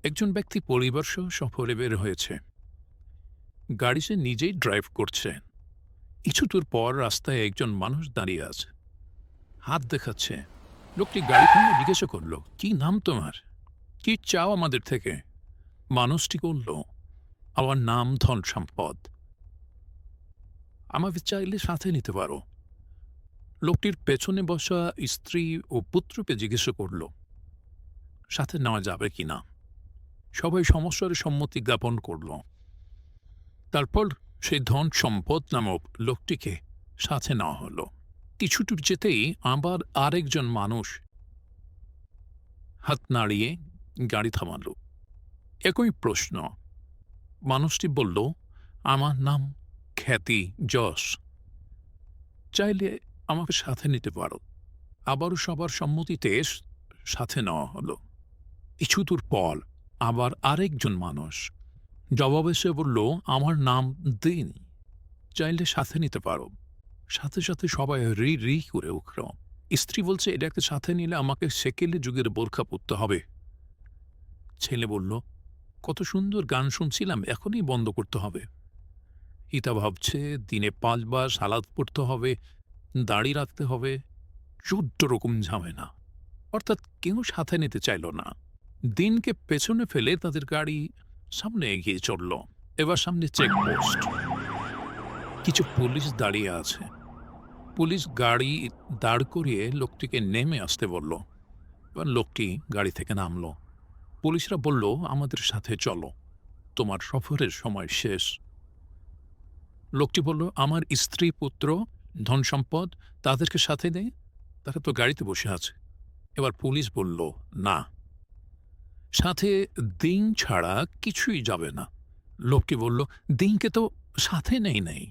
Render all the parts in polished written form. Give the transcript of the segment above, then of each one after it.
একজন ব্যক্তি পরিবারসহ সফরে বের হয়েছে। গাড়ি সে নিজেই ড্রাইভ করছে। কিছু দূর পর রাস্তায় একজন মানুষ দাঁড়িয়ে আছে, হাত দেখাচ্ছে। লোকটি গাড়ি থামিয়ে জিজ্ঞাসা করল, কি নাম তোমার? কি চাও আমাদের থেকে? মানুষটি বলল, আমার নাম ধন সম্পদ, আমাকে চাইলে সাথে নিতে পারো। লোকটির পেছনে বসা স্ত্রী ও পুত্রকে জিজ্ঞাসা করল, সাথে নেওয়া যাবে কিনা। সবাই সমস্যার সম্মতি জ্ঞাপন করল। তারপর সেই ধন সম্পদ নামক লোকটিকে সাথে নেওয়া হলো। কিছু দূর যেতেই আবার আরেকজন মানুষ হাত নাড়িয়ে গাড়ি থামাল। একই প্রশ্ন। মানুষটি বলল, আমার নাম খ্যাতি যশ, চাইলে আমাকে সাথে নিতে পারো। আবারও সবার সম্মতিতে সাথে নেওয়া হলো। কিছু দূর পর আবার আরেকজন মানুষ জবাবে সে বলল, আমার নাম দিন, চাইলে সাথে নিতে পারো। সাথে সাথে সবাই রি রি করে উঠল। স্ত্রী বলছে, এটাকে সাথে নিলে আমাকে সেকেলে যুগের বোরখা পরতে হবে। ছেলে বলল, কত সুন্দর গান শুনছিলাম, এখনই বন্ধ করতে হবে। ইতা ভাবছে, দিনে 5 বার সালাদ পড়তে হবে, দাড়ি রাখতে হবে, 14 রকম ঝামেলা। অর্থাৎ কেউ সাথে নিতে চাইল না। দিনকে পেছনে ফেলে তাদের গাড়ি সামনে এগিয়ে চলল। এবার সামনে চেকপোস্ট, কিছু পুলিশ দাঁড়িয়ে আছে। পুলিশ গাড়ি দাঁড় করিয়ে লোকটিকে নেমে আসতে বলল। এবার লোকটি গাড়ি থেকে নামল। পুলিশরা বলল, আমাদের সাথে চলো, তোমার সফরের সময় শেষ। লোকটি বলল, আমার স্ত্রী পুত্র ধন সম্পদ তাদেরকে সাথে নেই, তারা তো গাড়িতে বসে আছে। এবার পুলিশ বলল, না, সাথে দিন ছাড়া কিছুই যাবে না। লোকটি বলল, দিনকে তো সাথে নেই,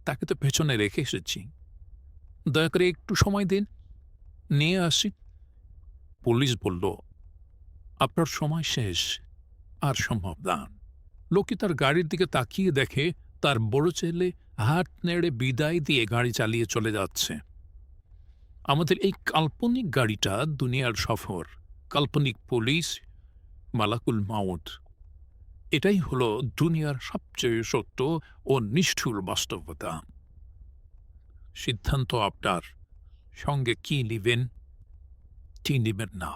তাকে তো পেছনে রেখে এসেছি, দয়া করে একটু সময় দিন, নিয়ে আসি। পুলিশ বলল, আপনার সময় শেষ, আর সম্ভব না। লোকটি তার গাড়ির দিকে তাকিয়ে দেখে তার বড় ছেলে হাত নেড়ে বিদায় দিয়ে গাড়ি চালিয়ে চলে যাচ্ছে। আমাদের এই কাল্পনিক গাড়িটা দুনিয়ার সফর, কাল্পনিক পুলিশ, মালাকুল মাউত, এটাই হলো দুনিয়ার সবচেয়ে সত্য ও নিষ্ঠুর বাস্তবতা। সিদ্ধান্ত আপনার, সঙ্গে কি নিবেন, কি নিবেন না।